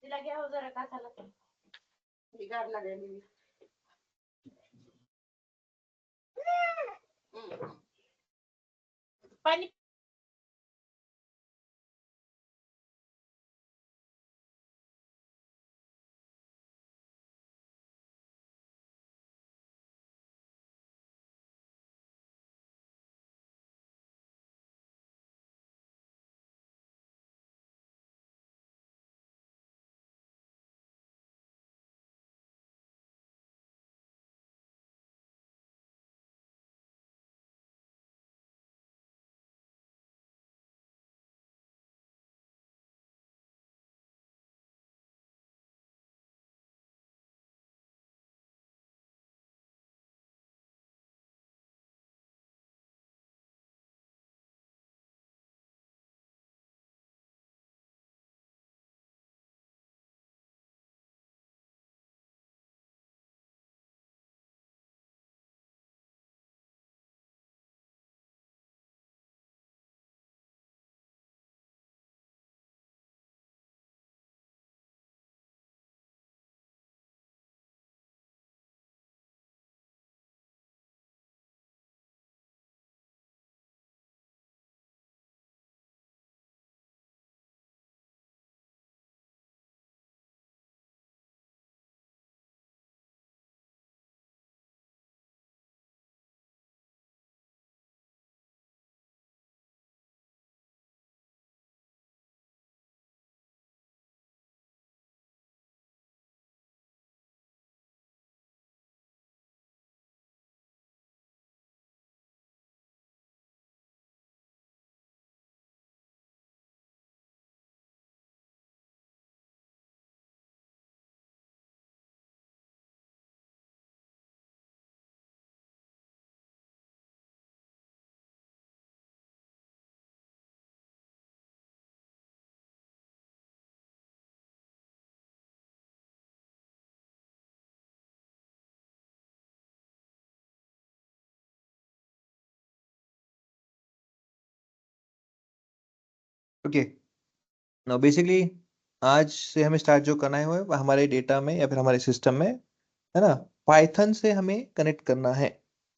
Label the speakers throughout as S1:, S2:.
S1: तिला घ्या हो जरा कासाला गार लागली पाणी
S2: ओके नाउ बेसिकली आज से हमें स्टार्ट जो करना है वो हमारे डेटा में या फिर हमारे सिस्टम में है ना, पाइथन से हमें कनेक्ट करना है।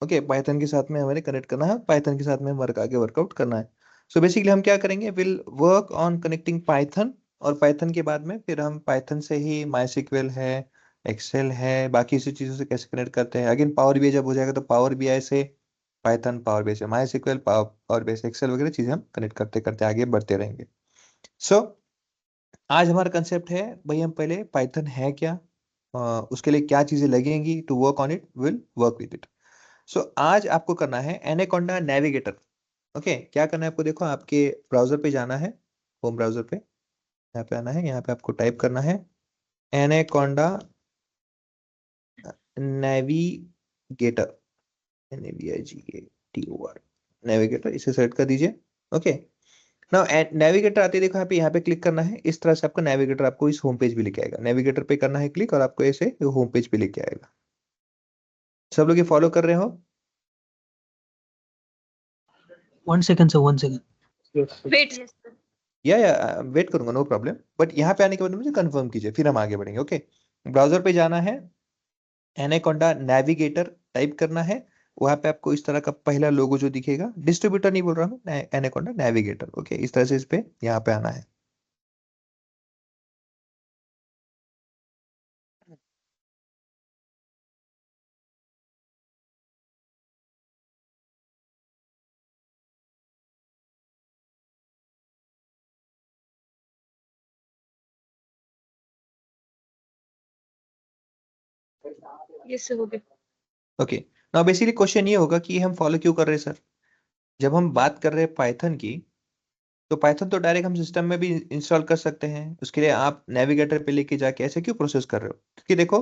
S2: ओके पाइथन के साथ में हमें कनेक्ट करना है, पाइथन के साथ में वर्क आगे वर्कआउट करना है। सो बेसिकली हम क्या करेंगे, will work on connecting Python, और पाइथन के बाद में फिर हम पाइथन से ही माई है, एक्सेल है, बाकी इसी चीजों से कैसे कनेक्ट करते हैं। अगेन पावर बीआई जब हो जाएगा तो पावर बीआई से पाइथन, पावर बीआई से माई सिक्वल, पावर बीआई से एक्सेल वगैरह चीजें हम कनेक्ट करते करते आगे बढ़ते रहेंगे। सो आज हमारा कंसेप्ट है भाई, हम पहले पाइथन है क्या, उसके लिए क्या चीजें लगेंगी, to work on it will work with it. So आज आपको करना है एनाकोंडा नेविगेटर। ओके क्या करना है आपको, देखो आपके ब्राउजर पे जाना है, होम ब्राउजर पे यहाँ पे आना है, यहाँ पे आपको टाइप करना है एनाकोंडा नेविगेटर, NAVIGATOR नेविगेटर, इसे सेलेक्ट कर दीजिए। ओके नाउ नेविगेटर आते देखो यहाँ पे क्लिक करना है, इस तरह से आपका नेविगेटर आपको इस होम पेज पे लेके आएगा। नेविगेटर पे करना है क्लिक और आपको ऐसे होम पेज पे लेके आएगा। सब लोग ये फॉलो कर रहे हो?
S3: 1 second sir, 1 second.
S1: वेट
S2: या वेट करूंगा, नो प्रॉब्लम, बट यहाँ पे आने के बाद मुझे कंफर्म कीजिए, फिर हम आगे बढ़ेंगे। ओके ब्राउजर पे जाना है, एनाकोंडा नेविगेटर टाइप करना है, वहां पे आपको इस तरह का पहला लोगो जो दिखेगा, डिस्ट्रीब्यूटर नहीं बोल रहा हूँ, एनाकोंडा नेविगेटर। ओके इस तरह से इस पे यहाँ पे आना है।
S1: यस हो गया।
S2: ओके नाउ बेसिकली क्वेश्चन ये होगा कि हम फॉलो क्यों कर रहे हैं सर। जब हम बात कर रहे हैं पाइथन की, तो पाइथन तो डायरेक्ट हम सिस्टम में भी इंस्टॉल कर सकते हैं, उसके लिए आप नेविगेटर पे लेके जाके ऐसे क्यों प्रोसेस कर रहे हो? क्योंकि देखो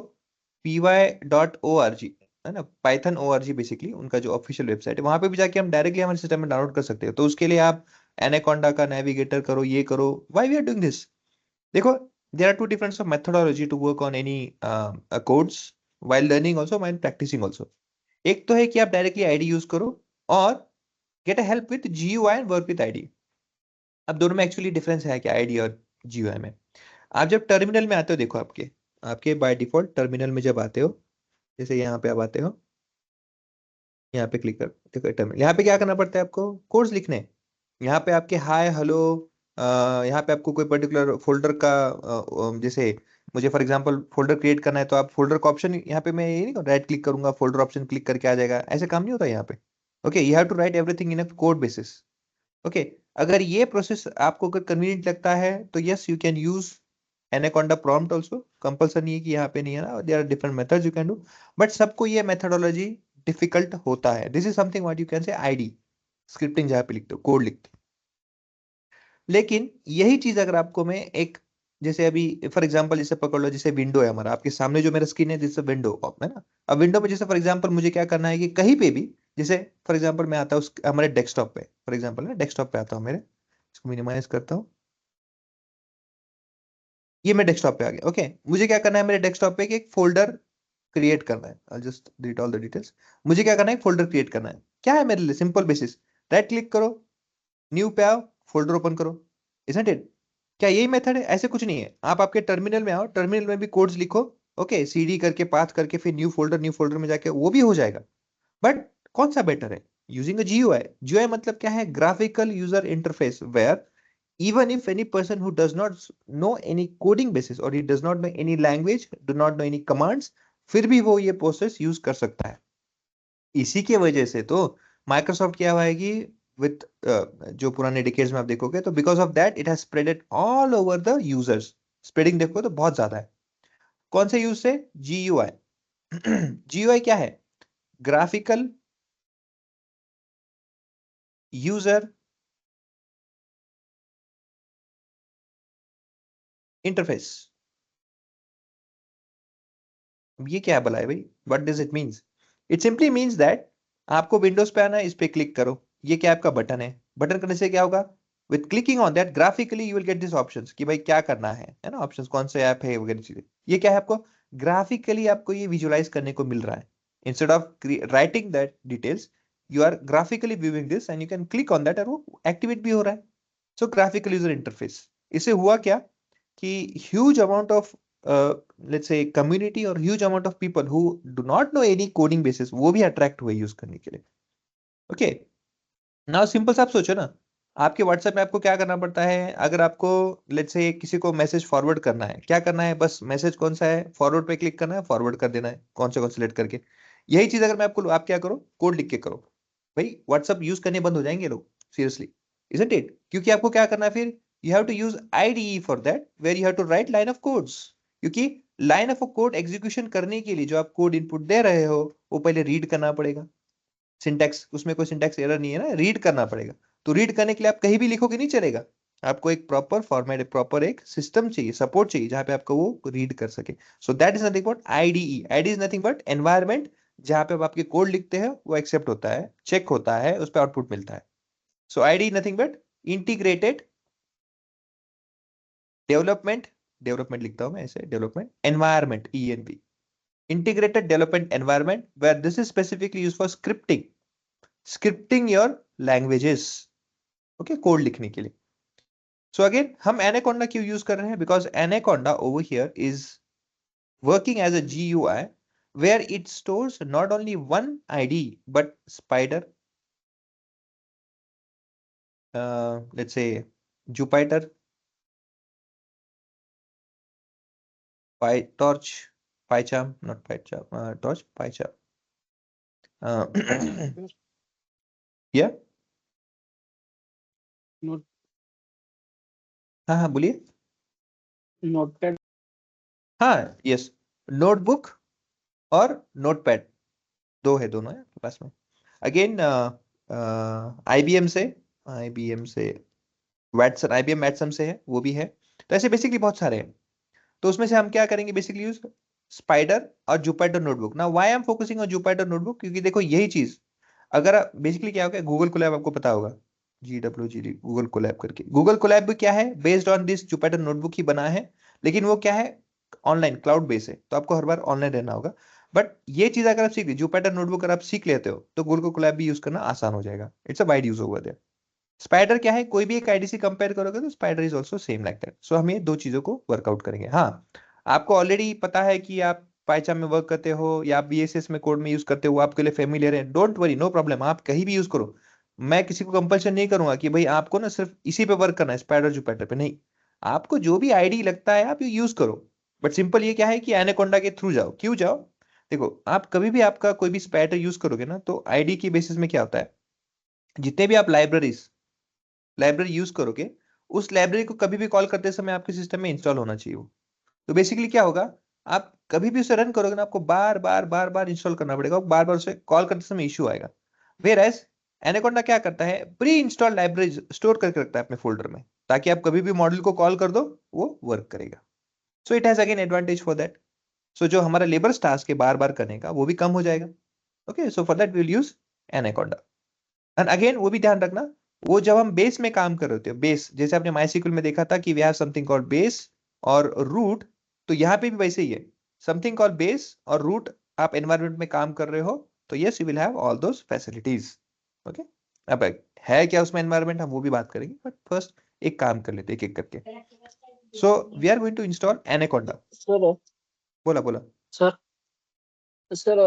S2: py.org है ना, पाइथन org बेसिकली उनका जो ऑफिशियल वेबसाइट है, वहां पे भी जाके हम डायरेक्टली हमारे सिस्टम में डाउनलोड कर सकते हो। तो उसके लिए आप एनाकोंडा का नेविगेटर करो, ये करो। Why we are doing this? देखो there are two different of methodology to work on any codes while learning also, while practising also. एक तो है कि आप डायरेक्टली आईडी यूज करो और get a help with GUI and work with ID. अब दोनों में एक्चुअली डिफरेंस है क्या, आईडी और GUI में? आप जब टर्मिनल में आते हो, देखो आपके आपके बाय डिफॉल्ट टर्मिनल में जब आते हो, जैसे यहाँ पे आप आते हो, यहाँ पे क्लिक कर देखो टर्मिनल, यहाँ पे क्या करना पड़ता है आपको, कोड्स लिखने। यहाँ पे आपके हाय हेलो, यहाँ पे आपको कोई पर्टिकुलर फोल्डर का जैसे मुझे फॉर एग्जांपल फोल्डर क्रिएट करना है, तो आप फोल्डर का ऑप्शन यहाँ पे मैं ये नहीं राइट क्लिक करूंगा, फोल्डर ऑप्शन क्लिक करके आ जाएगा, ऐसे काम नहीं होता यहाँ पे। Okay, you have to write everything in a code basis. Okay, अगर ये प्रोसेस आपको अगर कन्वीनियंट लगता है तो yes you can use Anaconda prompt also. Compulsory नहीं है कि यहाँ पे नहीं है ना, there are different methods you can do, but सबको ये मेथडोलॉजी डिफिकल्ट होता है। This is something what you can say ID scripting, जहाँ पे लिखते हो कोड लिखते हो। लेकिन यही चीज अगर आपको मैं एक, जैसे अभी फॉर एग्जांपल जैसे पकड़ लो, जैसे विंडो है हमारा आपके सामने, जो मेरा स्क्रीन है जिससे विंडो है ना। अब विंडो पे जैसे फॉर एग्जांपल मुझे क्या करना है कि कहीं पे भी, जैसे फॉर एग्जांपल मैं आता हूँ हमारे डेस्कटॉप पे, फॉर एग्जांपल ना डेस्कटॉप पे आता हूँ मेरे, इसको मिनिमाइज करता हूँ, ये मैं डेस्कटॉप पे आ गया। ओके, मुझे क्या करना है मेरे डेस्कटॉप पे कि एक फोल्डर क्रिएट करना है। I just delete all the details. मुझे क्या करना है, फोल्डर क्रिएट करना है। क्या है मेरे लिए सिंपल बेसिस, राइट क्लिक करो, न्यू पे आओ, फोल्डर ओपन करो, इजंट इट? क्या यही मेथड है? ऐसे कुछ नहीं है। आप आपके टर्मिनल में आओ, टर्मिनल में भी कोड्स लिखो, ओके, सीडी करके पाथ करके फिर न्यू फोल्डर में जाके वो भी हो जाएगा। बट कौन सा बेटर है, यूजिंग अ जीयूआई। जीयूआई मतलब क्या है, graphical user interface, where even if any person who does not know any coding basis or he does not know any language, do not know any commands, फिर भी वो ये process use कर सकता है। इसी की वजह से तो माइक्रोसॉफ्ट क्या हुआ है कि विथ जो पुराने डिकेड्स में आप देखोगे तो because of that it has spreaded all over the users. Spreading देखो तो बहुत ज्यादा है। कौन से यूज से, जीयूआई। जीयूआई क्या है, ग्राफिकल यूजर इंटरफेस। ये क्या भला है भाई, what does it means? It simply means that आपको विंडोज पे आना है, इस पे क्लिक करो, ये क्या आपका बटन है, बटन करने से क्या होगा, with clicking on that graphically you will get this options कि भाई क्या करना है ना, ऑप्शंस कौन से ऐप है वगैरह चीजें। ये क्या है, आपको ग्राफिकली आपको ये विजुअलाइज करने को मिल रहा है। Instead of writing that details, you are graphically viewing this and you can click on that और वो एक्टिवेट भी हो रहा है। सो ग्राफिकल यूजर इंटरफेस, इससे हुआ क्या कि huge amount of let's say community or huge amount of people who do not know any coding basis, वो भी अट्रैक्ट हुए यूज करने के लिए। ओके, नाउ सिंपल सा आप सोचो ना, आपके व्हाट्सएप में आपको क्या करना पड़ता है, अगर आपको लेट्स से किसी को मैसेज फॉरवर्ड करना है, क्या करना है, बस मैसेज कौन सा है, फॉरवर्ड पे क्लिक करना है, फॉरवर्ड कर देना है, कौन से सिलेक्ट करके। यही चीज अगर मैं आपको, आप क्या करो, कोड लिख के करो, भाई व्हाट्सएप यूज करने बंद हो जाएंगे लोग, सीरियसली, इजंट इट? क्योंकि आपको क्या करना है फिर, you have to use IDE for that, where you have to write line of codes. क्योंकि लाइन ऑफ कोड एग्जीक्यूशन करने के लिए जो आप कोड इनपुट दे रहे हो, वो पहले रीड करना पड़ेगा। सिंटैक्स, उसमें कोई सिंटैक्स एरर नहीं है ना, रीड करना पड़ेगा। तो रीड करने के लिए आप कहीं भी लिखोगे नहीं चलेगा, आपको एक प्रॉपर फॉर्मेट, प्रॉपर एक सिस्टम चाहिए, सपोर्ट चाहिए, जहां पे आपको वो रीड कर सके। So that is nothing but IDE. ID is nothing but environment, जहां पे आप आपके कोड लिखते हैं वो एक्सेप्ट होता है, चेक होता है, उस पर आउटपुट मिलता है। So ID nothing but integrated development, development लिखता हूं मैं ऐसे, development environment, ENV, integrated development environment, where this is specifically used for scripting your languages, okay, code लिखने के लिए। सो अगेन हम एनाकोंडा क्यों यूज कर रहे हैं, because Anaconda over here is working as a GUI where it stores not only one ID but spider, let's say Jupyter, PyTorch, PyCharm, not PyCharm, Torch, PyCharm, yeah,
S4: note
S2: हाँ हाँ बोलिए।
S4: Notepad
S2: हाँ yes, notebook और notepad, दो है, दोनों है आपके पास में। अगेन आईबीएम से वैटसन, आईबीएम वैटसन से है, वो भी है। तो ऐसे बेसिकली बहुत सारे हैं। तो उसमें से हम क्या करेंगे, बेसिकली यूज स्पाइडर और जुपिटर नोटबुक। ना why I am focusing on Jupyter notebook, क्योंकि देखो यही चीज, अगर बेसिकली क्या होगा, गूगल कोलैब आपको पता होगा, GWGD, गूगल कोलैब करके, गूगल कोलैब भी क्या है, based on this Jupyter notebook ही बना है, लेकिन वो क्या है, ऑनलाइन क्लाउड बेस है, तो आपको हर बार ऑनलाइन रहना होगा। बट ये चीज अगर आप सीख ली, जुपिटर नोटबुक अगर आप सीख लेते हो, तो गूगल कोलैब भी यूज करना आसान हो जाएगा। It's a wide use over there. Spyder क्या है, कोई भी एक आईडी से कंपेयर करोगे तो Spyder is also same like that. So हम ये दो चीजों को वर्कआउट करेंगे। हाँ, आपको ऑलरेडी पता है कि आप पाइचाम में वर्क करते हो या आप बीएसएस में कोड में यूज करते हो, वो आपके लिए फेमिलियर है, डोंट वरी, नो प्रॉब्लम, आप कहीं भी यूज करो। मैं किसी को कंपल्शन नहीं करूंगा कि भाई आपको ना सिर्फ इसी पे वर्क करना है, स्पाइडर जुपिटर पे, नहीं। आपको जो भी आईडी लगता है आप यूज करो। बट सिंपल ये क्या है कि एनाकोंडा के थ्रू जाओ। क्यों जाओ? देखो, आप कभी भी आपका कोई भी स्पाइडर यूज करोगे ना, तो आईडी की बेसिस में क्या होता है, जितने भी आप लाइब्रेरी यूज करोगे, उस लाइब्रेरी को कभी भी कॉल करते समय आपके सिस्टम में इंस्टॉल होना चाहिए वो। तो बेसिकली क्या होगा, आप कभी भी उसे रन करोगे ना, आपको बार बार इंस्टॉल करना पड़ेगा, बार बार उसे कॉल करते समय इश्यू आएगा। वेयर एज एनाकोंडा क्या करता है, प्री इंस्टॉल लाइब्रेरी स्टोर करके रखता है अपने फोल्डर में, ताकि आप कभी भी मॉड्यूल को कॉल कर दो, वो वर्क करेगा। So it has again advantage for that. So जो हमारा लेबर टास्क है बार बार करने का, वो भी कम हो जाएगा। Okay, so for that we will use Anaconda. And again वो भी ध्यान रखना, वो जब हम बेस में काम कर रहे होते हो, बेस जैसे आपने MySQL में देखा था कि we have something called base और रूट, तो यहाँ पे भी वैसे ही है, समथिंग कॉल्ड बेस और रूट। आप एनवायरनमेंट में काम कर रहे हो तो yes you will have all those facilities. Okay, अब है क्या उसमें एनवायरनमेंट, हम वो भी बात करेंगे, बट फर्स्ट एक काम कर लेते एक एक करके। So we are going to install Anaconda.
S4: Sir
S2: बोला बोला।
S4: सर सर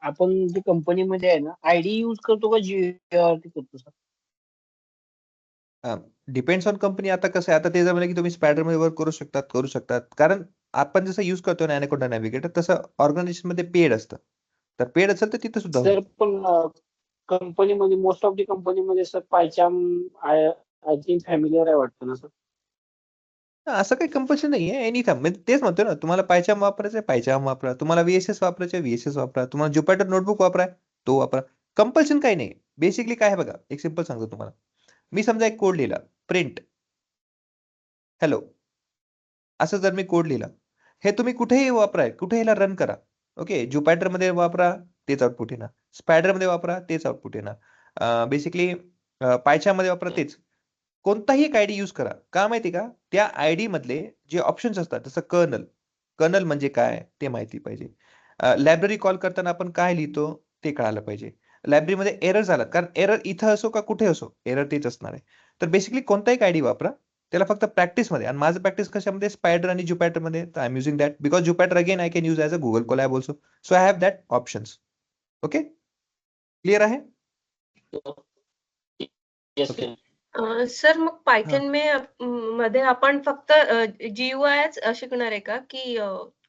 S4: आपण जे कंपनीमध्ये आहे ना आयडी यूज करतो का जीआरटी करतो सर?
S2: Depends on company. आता कसं आहे, आता ते जर म्हणलं की तुम्ही स्पायडर मध्ये वर्क करू शकतात, कारण आपण जसं युज करतो ना एनाकोंडा नॅव्हिगेटर, तसं ऑर्गनायझेशन मध्ये पेड असतं, तर पेड असेल तर तिथं सुद्धा होऊ
S4: सर
S2: शकतं.
S4: पण कंपनीमध्ये मोस्ट ऑफ दी कंपनीमध्ये sir PyCharm I I think familiar आहे वाटतं ना सर?
S2: असं काही कंपल्शन नाही आहे, एनी टाइम. म्हणजे तेच म्हणतो ना, तुम्हाला पायचाम वापरायचं आहे पायचाम वापरा, तुम्हाला VSS वापरायचं आहे VSS वापरा, तुम्हाला जुपिटर नोटबुक वापरा तो वापरा. कंपल्शन काही नाही. बेसिकली काय आहे बघा, एक सिंपल सांगतो तुम्हाला. मी समजा एक कोड लिहिला, प्रिंट हॅलो, असं जर मी कोड लिहिला, हे तुम्ही कुठेही वापरा, कुठे ह्याला रन करा. ओके, जुपिटर मध्ये वापरा, तेच आउटपुट येणार. स्पायडर मध्ये वापरा, तेच आउटपुट येणार. बेसिकली पायथॉन मध्ये वापरा, तेच. कोणताही एक आयडी यूज करा. का माहिती का? त्या आयडी मधले जे ऑप्शन्स असतात, जसं कर्नल म्हणजे काय ते माहिती पाहिजे. लायब्ररी कॉल करताना आपण काय लिहितो ते कळायला पाहिजे. लायब्ररीमध्ये एरर झाला, कारण एरर इथं असो का कुठे असो, एरर तेच असणार आहे. तर बेसिकली कोणताही आयडी वापरा, त्याला फक्त प्रॅक्टिस मध्ये. आणि माझं प्रॅक्टिस कशामध्ये, स्पायडर आणि जुपिटर मध्ये. तर I am using that because Jupyter again I can use as a Google Colab also. So I have that options. Okay, clear आहे?
S4: Yes
S2: okay.
S4: सर.
S1: सर मग
S2: हा.
S1: पायथन मध्ये आपण फक्त GUIच शिकणार आहे का, की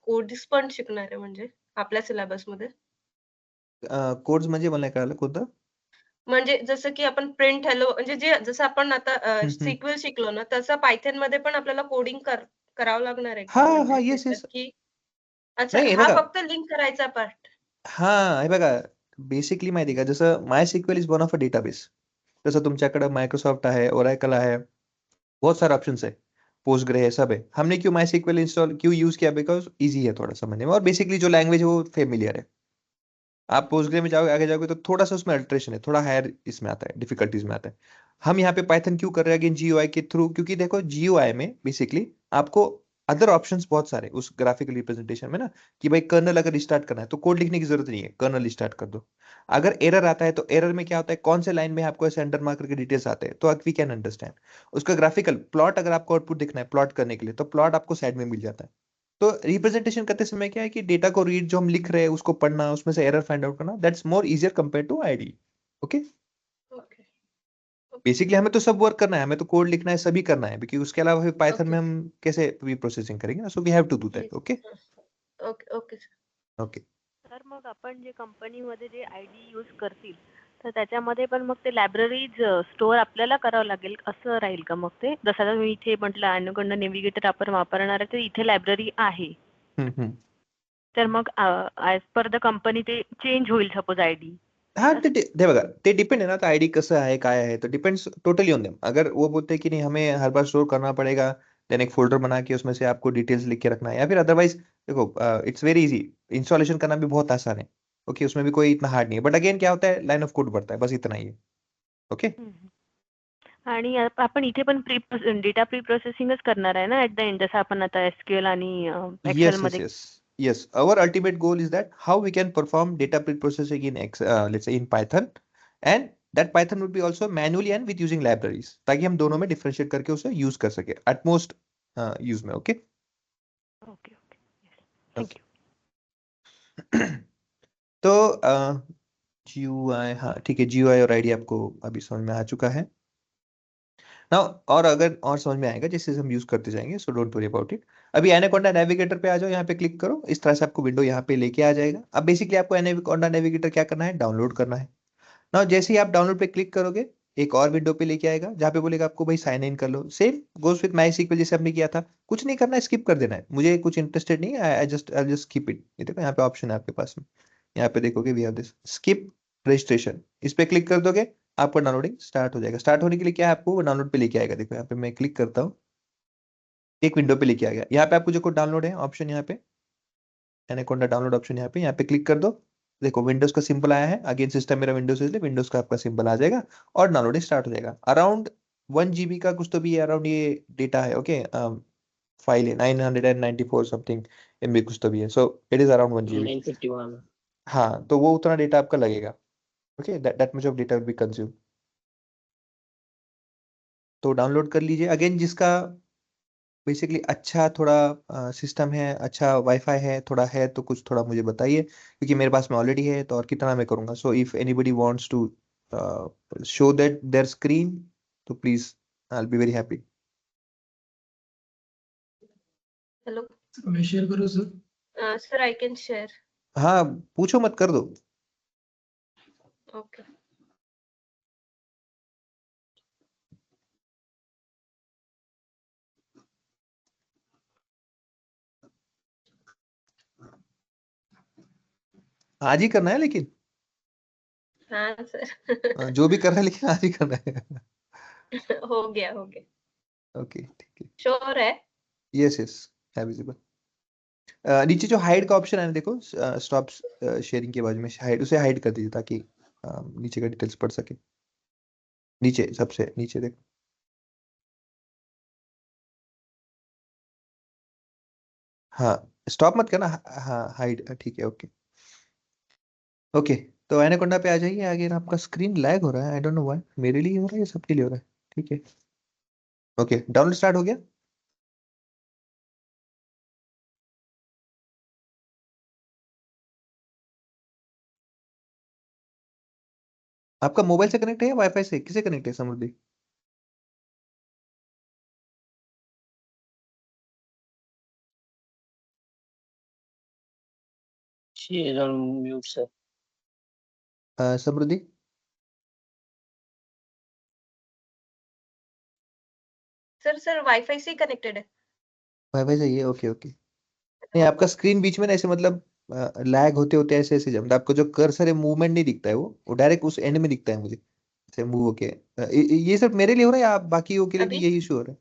S1: कोड्स पण शिकणार आहे म्हणजे आपल्या सिलेबस मध्ये?
S2: कोड्स म्हणजे मला नाही कळालं कोणतं.
S1: म्हणजे जसं की आपण प्रिंट हॅलो म्हणजे जे जसं आपण आता
S2: हम्म.
S1: SQL शिकलो ना, तसं पायथन मध्ये पण आपल्याला कोडिंग करावं लागणार आहे
S2: हा
S1: का? म्हणजे
S2: हा, येस
S1: त्याच्यात
S2: येस.
S1: की अच्छा,
S2: नाही, हे
S1: हा
S2: बघा,
S1: फक्त लिंक करायचा पार्ट.
S2: हा हे बघा, बेसिकली माहिती आहे का, जसं MySQL is one of a database, तसं तुमच्याकडे माइक्रोसॉफ्ट आहे, ओरेकल है, बहुत सारे ऑप्शंस है, पोस्टग्रे है, सब है. हमने क्यों MySQL इंस्टॉल क्यों यूज किया, बिकॉज इजी है थोड़ा समझने में, और बेसिकली जो लैंग्वेज है वो फेमिलियर है. आप पोस्टग्रे में जाओगे, आगे जाओगे तो थोड़ा सा उसमें अल्ट्रेशन है, थोड़ा हायर इसमें आता है, डिफिकल्टीज में आता है. हम यहाँ पे पाइथन क्यों कर रहे हैं अगेन GUI के थ्रू, क्योंकि देखो GUI में बेसिकली आपको अदर ऑप्शंस बहुत सारे उस ग्राफिकल रिप्रेजेंटेशन में ना, कि भाई कर्नल अगर रिस्टार्ट करना है तो कोड लिखने की जरूरत नहीं है, कर्नल रिस्टार्ट कर दो. अगर एरर आता है तो एरर में क्या होता है, कौन से लाइन में आपको ऐसे अंडर मार्कर के डिटेल्स आते हैं, तो वी कैन अंडरस्टैंड. उसका ग्राफिकल प्लॉट, अगर आपको आउटपुट दिखना है प्लॉट करने के लिए, तो प्लॉट आपको साइड में मिल जाता है. तो रिप्रेजेंटेशन करते समय क्या है कि डेटा को रीड, जो हम लिख रहे हैं उसको पढ़ना, उसमें से एरर फाइंड आउट करना, that's more easier compare to ID. Okay,
S1: okay okay
S2: basically हमें तो सब वर्क करना है, हमें तो कोड लिखना है, सभी करना है, क्योंकि उसके अलावा फिर पाइथन
S1: ओके
S2: में हम कैसे प्री प्रोसेसिंग करेंगे, so we have to do that.
S1: Yes.
S2: Okay.
S1: Okay okay sir.
S2: Okay.
S5: तर मग आपण जे कंपनीमध्ये जे आयडी यूज करतील तर त्याच्यामध्ये पण मग ते लायब्ररीज स्टोअर आपल्याला करावं लागेल असं राहील का मग ते? जसं आता मी इथे म्हटलं अनुकंड नेव्हिगेटर आपण वापरणार आहे तर इथे लायब्ररी आहे. तर मग ॲज पर द कंपनी ते चेंज होईल सपोज आयडी.
S2: हाँ, ते बघा, ते डिपेंड है ना, तो आईडी कसं आहे काय आहे, तो डिपेंड्स टोटली ऑन देम. अगर वो बोलते हैं कि नहीं हमें हर बार स्टोर करना पड़ेगा, देन एक फोल्डर बना के उसमें से आपको डिटेल्स लिख के रखना है, या फिर अदरवाइज देखो इट्स वेरी इजी, इंस्टॉलेशन करना भी बहुत आसान है. ओके, उसमें भी कोई इतना हार्ड नहीं है, बट अगेन क्या होता है, लाइन ऑफ कोड बढ़ता है, बस इतना ही है. ओके.
S5: आणि आपण इथे पण डेटा प्री प्रोसेसिंगच करणार आहे ना ऍट द एंड, जसं आपण आता SQL आणि एक्सेल
S2: Yes, yes,
S5: मध्ये.
S2: yes. Our ultimate goal is that how we can perform data pre-processing in let's say in Python, and that Python would be also manually and with using libraries, ताकि हम दोनों में differentiate करके उसे use कर सके at most use में। Okay
S5: okay okay thank you.
S2: तो GUI, हाँ ठीक है, GUI और ID आपको अभी समझ में आ चुका है ना। और अगर और समझ में आएगा जैसे हम यूज करते जाएंगे, so don't worry about it. अभी एनाकोंडा नेविगेटर पे आ जाओ, यहाँ पे क्लिक करो, इस तरह से आपको विंडो यहाँ पे लेके आ जाएगा। अब बेसिकली आपको एनाकोंडा नेविगेटर क्या करना है, डाउनलोड करना है ना। जैसे ही आप डाउनलोड पे क्लिक करोगे, एक और विंडो पे लेके आएगा जहाँ पे बोलेगा आपको भाई साइन इन कर लो। Same goes with my sequel, जैसे हमने किया था। कुछ नहीं करना है, स्किप कर देना है, मुझे कुछ इंटरेस्टेड नहीं है, आई जस्ट स्किप इट। ये देखो यहाँ पे ऑप्शन है आपके पास में, यहाँ पे देखोगे we have this skip registration, इस पे क्लिक कर दोगे, आपका डाउनलोडिंग स्टार्ट हो जाएगा। स्टार्ट होने के लिए क्या है, आपको डाउनलोड पे लेके आएगा। देखो यहाँ पे मैं क्लिक करता हूँ, एक विंडो पे लेके आ गया। यहाँ पे आपको जो कोड डाउनलोड है ऑप्शन, यहाँ पे एनाकोंडा डाउनलोड ऑप्शन, यहाँ पे क्लिक कर दो। देखो विंडोज का सिंबल आया है, अगेन सिस्टम मेरा विंडोज है, विंडोज का आपका सिंबल आ जाएगा और डाउनलोडिंग स्टार्ट हो जाएगा। अराउंड 1 GB का कुछ तो भी अराउंड ये डेटा है। ओके फाइल है 994 समथिंग MB कुछ तो भी है, so it is around 1 GB।
S4: 951।
S2: हाँ, तो वो उतना डेटा आपका लगेगा। Okay that much of data will be consume. तो डाउनलोड कर लीजिए। अगेन जिसका बेसिकली अच्छा थोड़ा सिस्टम है, अच्छा वाईफाई है, थोड़ा है तो कुछ थोड़ा मुझे बताइए, क्योंकि मेरे पास में ऑलरेडी है तो और कितना मैं करूंगा। So if anybody wants to show that their screen, तो please I will be very happy.
S1: Hello
S3: मैं शेयर करूँ sir?
S1: Sir, I can share.
S2: हाँ पूछो मत, कर दो।
S1: ओके
S2: आज ही करना है लेकिन
S1: हाँ सर
S2: जो भी कर रहा है लेकिन आज ही करना है।
S1: हो गया हो गया।
S2: ओके ठीक है,
S1: श्योर है?
S2: यस यस है विजिबल। नीचे जो हाइड का ऑप्शन है ना, देखो स्टॉप शेयरिंग के बाजू में हाइड, उसे हाइड कर दीजिए ताकि नीचे का डिटेल्स पढ़ सके। नीचे सबसे नीचे देखो, हाँ स्टॉप मत करना, हाँ हाइड, ठीक है ओके। ओके तो एनाकोंडा पे आ जाइए। आगे आपका स्क्रीन लैग हो रहा है, आई डोंट नो व्हाई, मेरे लिए हो रहा है या सबके लिए हो रहा है? ठीक है ओके, डाउनलोड स्टार्ट हो गया। आपका मोबाइल से कनेक्ट है या वाईफाई से, किसे कनेक्ट है Samriddhi?
S4: Share on mute sir.
S2: Samriddhi
S1: sir wifi से ही कनेक्टेड है।
S2: वाईफाई से ही है, ओके ओके। नहीं आपका स्क्रीन बीच में ना ऐसे मतलब लैग होते होते ऐसे ऐसे जमता है, आपको जो कर्सर है मूवमेंट नहीं दिखता है, वो डायरेक्ट उस एंड में दिखता है मुझे, ऐसे मूव होके। ये सब मेरे लिए हो रहा है या बाकियों के लिए भी
S1: अभी
S2: यही इशू हो रहा है?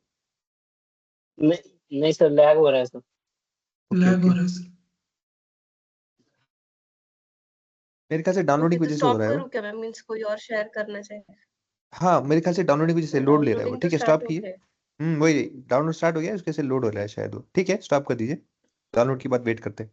S4: नहीं नहीं सर, लैग हो रहा है सर।
S2: ओके
S3: लैग
S2: ओके,
S3: हो रहा है सर।
S2: मेरे ख्याल से
S1: ओके
S2: डाउनलोडिंग की
S1: तो
S2: वजह से हो
S1: स्टॉप
S2: रहा है
S1: करूँ
S2: वो।
S1: क्या मैं? मीन्स कोई और शेयर करना चाहिए?
S2: हाँ मेरे ख्याल से डाउनलोडिंग की वजह से लोड ले रहा है वो।
S1: डाउनलोडिंग तो
S2: ठीक है
S1: स्टार्ट
S2: स्टॉप
S1: हो
S2: किए।
S1: गया है।
S2: वही डाउनलोड स्टार्ट हो गया, उसके से लोड हो रहा है शायद वो। ठीक है स्टॉप कर दीजिए, डाउनलोड की बात वेट करते हैं।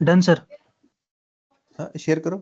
S3: Done sir.
S2: हाँ शेयर करो।